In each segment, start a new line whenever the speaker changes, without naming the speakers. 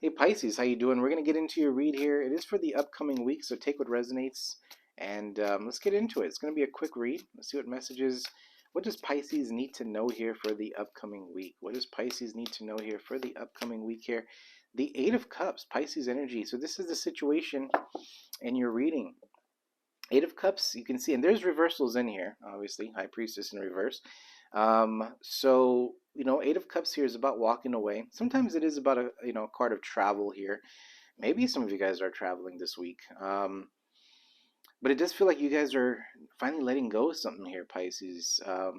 Hey Pisces, how you doing? We're going to get into your read here. It is for the upcoming week, so take what resonates and let's get into it. It's going to be a quick read. Let's see what messages. What does Pisces need to know here for the upcoming week? What does Pisces need to know here for the upcoming week here? The Eight of Cups, Pisces energy. So this is the situation in your reading. Eight of Cups, you can see, and there's reversals in here, obviously. High Priestess in reverse. Eight of Cups here is about walking away. Sometimes it is about a card of travel here. Maybe some of you guys are traveling this week. But it does feel like you guys are finally letting go of something here, Pisces. A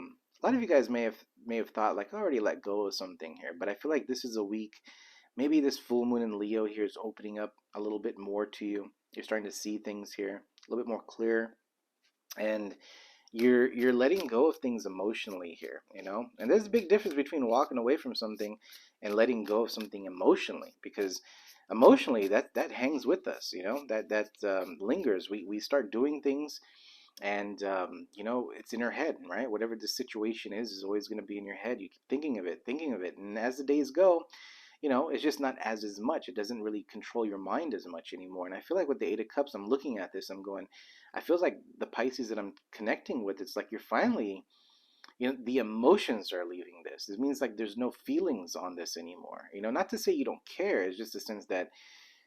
lot of you guys may have thought like I already let go of something here, but I feel like this is a week. Maybe this full moon in Leo here is opening up a little bit more to you. You're starting to see things here a little bit more clear, and you're letting go of things emotionally here, you know. And there's a big difference between walking away from something and letting go of something emotionally, because emotionally that hangs with us, you know, that lingers. We start doing things, and it's in our head, right? Whatever the situation is always going to be in your head. You keep thinking of it, and as the days go, it's just not as much. It doesn't really control your mind as much anymore. And I feel like with the Eight of Cups, I'm looking at this, I'm going, I feel like the Pisces that I'm connecting with, it's like you're finally, the emotions are leaving this. It means like there's no feelings on this anymore. Not to say you don't care. It's just a sense that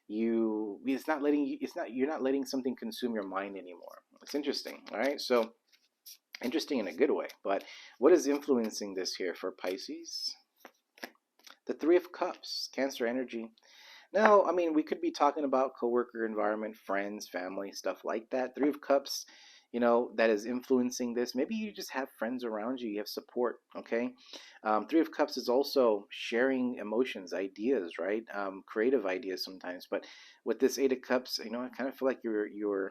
you're not letting something consume your mind anymore. It's interesting. All right. So interesting in a good way. But what is influencing this here for Pisces? The Three of Cups, Cancer energy. Now, I mean, we could be talking about coworker environment, friends, family, stuff like that. Three of Cups, that is influencing this. Maybe you just have friends around you, you have support, okay? Three of Cups is also sharing emotions, ideas, right? Creative ideas sometimes. But with this Eight of Cups, I kind of feel like you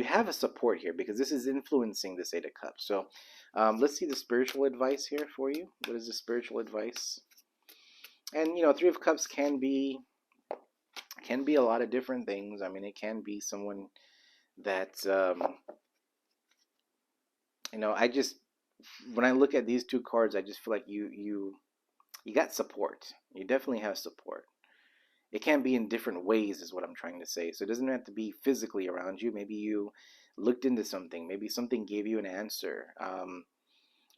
have a support here because this is influencing this Eight of Cups. So let's see the spiritual advice here for you. What is the spiritual advice? And Three of Cups can be a lot of different things. I mean, it can be someone that I just when I look at these two cards, I just feel like you got support. You definitely have support. It can be in different ways, is what I'm trying to say. So it doesn't have to be physically around you. Maybe you looked into something. Maybe something gave you an answer.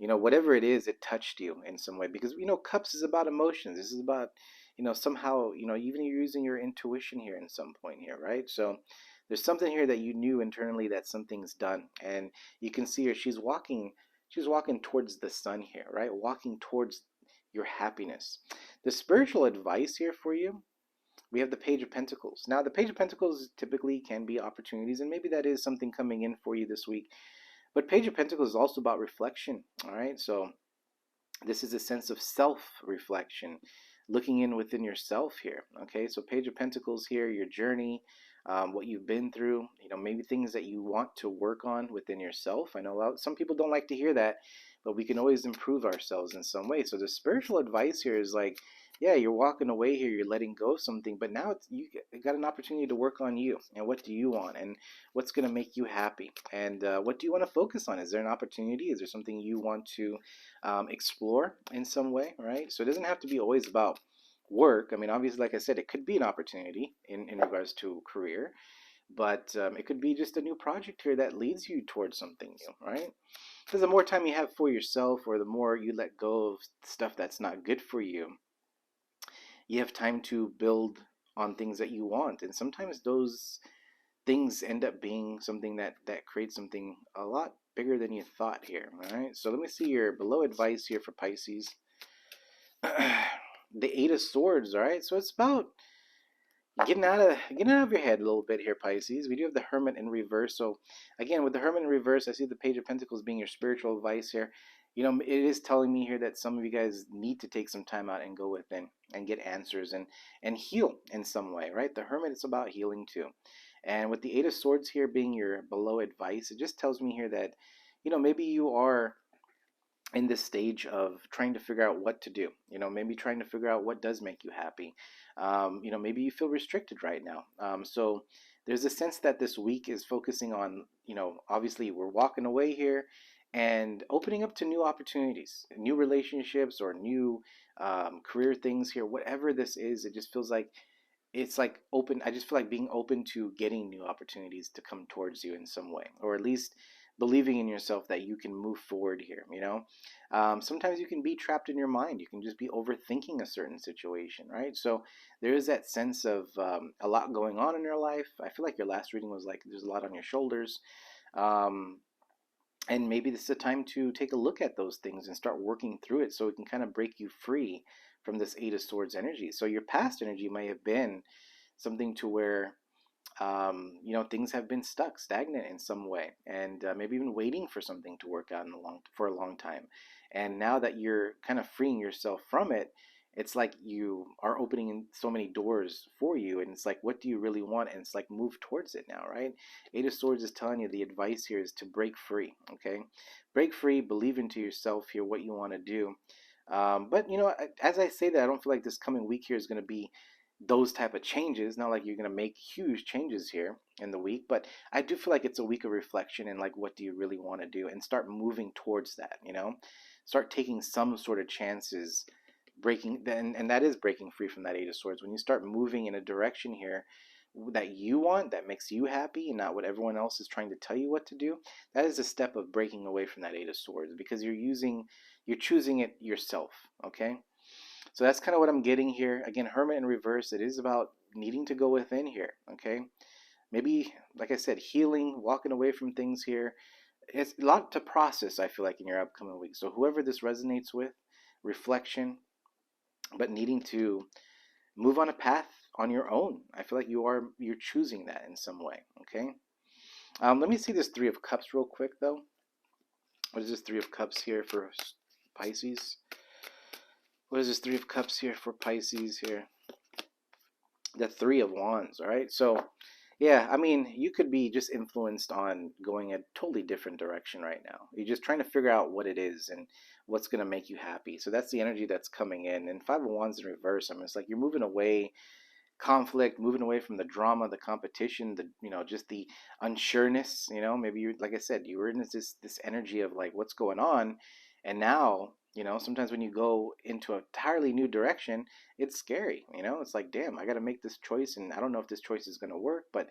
Whatever it is, it touched you in some way, because Cups is about emotions. This is about somehow even you're using your intuition here in some point here, right? So there's something here that you knew internally that something's done, and you can see her. She's walking towards the sun here, right? Walking towards your happiness. The spiritual advice here for you, we have the Page of Pentacles. Now, the Page of Pentacles typically can be opportunities, and maybe that is something coming in for you this week. But Page of Pentacles is also about reflection, all right? So this is a sense of self-reflection, looking in within yourself here, okay? So Page of Pentacles here, your journey, what you've been through, maybe things that you want to work on within yourself. I know some people don't like to hear that, but we can always improve ourselves in some way. So the spiritual advice here is like, yeah, you're walking away here, you're letting go of something, but now you got an opportunity to work on you, and what do you want, and what's going to make you happy, and what do you want to focus on? Is there an opportunity? Is there something you want to explore in some way, right? So it doesn't have to be always about work. I mean, obviously, like I said, it could be an opportunity in regards to career, but it could be just a new project here that leads you towards something new, right? Because the more time you have for yourself, or the more you let go of stuff that's not good for you, you have time to build on things that you want. And sometimes those things end up being something that creates something a lot bigger than you thought here. All right, so let me see your below advice here for Pisces. The Eight of Swords. All right, so it's about getting out of your head a little bit here, Pisces. We do have the Hermit in reverse. So again, with the Hermit in reverse, I see the Page of Pentacles being your spiritual advice here. It is telling me here that some of you guys need to take some time out and go within and get answers and heal in some way, right? The Hermit is about healing too. And with the Eight of Swords here being your below advice, it just tells me here that maybe you are in this stage of trying to figure out what to do, maybe trying to figure out what does make you happy. Maybe you feel restricted right now. So there's a sense that this week is focusing on, obviously we're walking away here and opening up to new opportunities, new relationships, or new career things here. Whatever this is, it just feels like it's like open. I just feel like being open to getting new opportunities to come towards you in some way, or at least believing in yourself that you can move forward here. Sometimes you can be trapped in your mind. You can just be overthinking a certain situation, right? So there is that sense of a lot going on in your life. I feel like your last reading was like there's a lot on your shoulders. Um, and maybe this is a time to take a look at those things and start working through it so it can kind of break you free from this Eight of Swords energy. So your past energy may have been something to where things have been stuck, stagnant in some way, and maybe even waiting for something to work out for a long time. And now that you're kind of freeing yourself from it, it's like you are opening so many doors for you, and it's like, what do you really want? And it's like, move towards it now, right? Eight of Swords is telling you the advice here is to break free. Okay, break free, believe into yourself here, what you want to do. But as I say that, I don't feel like this coming week here is going to be those type of changes. Not like you're going to make huge changes here in the week, but I do feel like it's a week of reflection and like, what do you really want to do, and start moving towards that. Start taking some sort of chances, breaking then, and that is breaking free from that Eight of Swords. When you start moving in a direction here that you want, that makes you happy, and not what everyone else is trying to tell you what to do, that is a step of breaking away from that Eight of Swords, because you're choosing it yourself. Okay, so that's kind of what I'm getting here. Again, Hermit in reverse, it is about needing to go within here. Okay, maybe, like I said, healing, walking away from things here. It's a lot to process, I feel like, in your upcoming week. So whoever this resonates with, reflection, but needing to move on a path on your own. I feel like you're choosing that in some way. Okay. Let me see this Three of Cups real quick though. What is this Three of Cups here for Pisces? What is this Three of Cups here for Pisces here? The Three of Wands. All right. So yeah, I mean, you could be just influenced on going a totally different direction right now. You're just trying to figure out what it is and what's going to make you happy. So that's the energy that's coming in. And Five of Wands in reverse, I mean, it's like you're moving away, conflict, moving away from the drama, the competition, just the unsureness. Maybe you, like I said, you were in this energy of like, what's going on, and now, sometimes when you go into an entirely new direction, it's scary. It's like, damn, I got to make this choice, and I don't know if this choice is going to work. But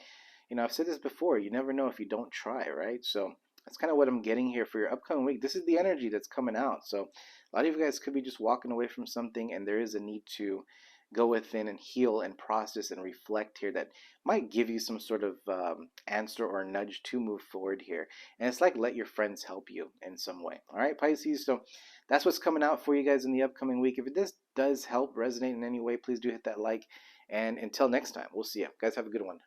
I've said this before, you never know if you don't try, right? So that's kind of what I'm getting here for your upcoming week. This is the energy that's coming out. So a lot of you guys could be just walking away from something, and there is a need to go within and heal and process and reflect here that might give you some sort of answer or nudge to move forward here. And it's like, let your friends help you in some way. All right, Pisces. So that's what's coming out for you guys in the upcoming week. If this does help resonate in any way, please do hit that like. And until next time, we'll see you guys. Have a good one.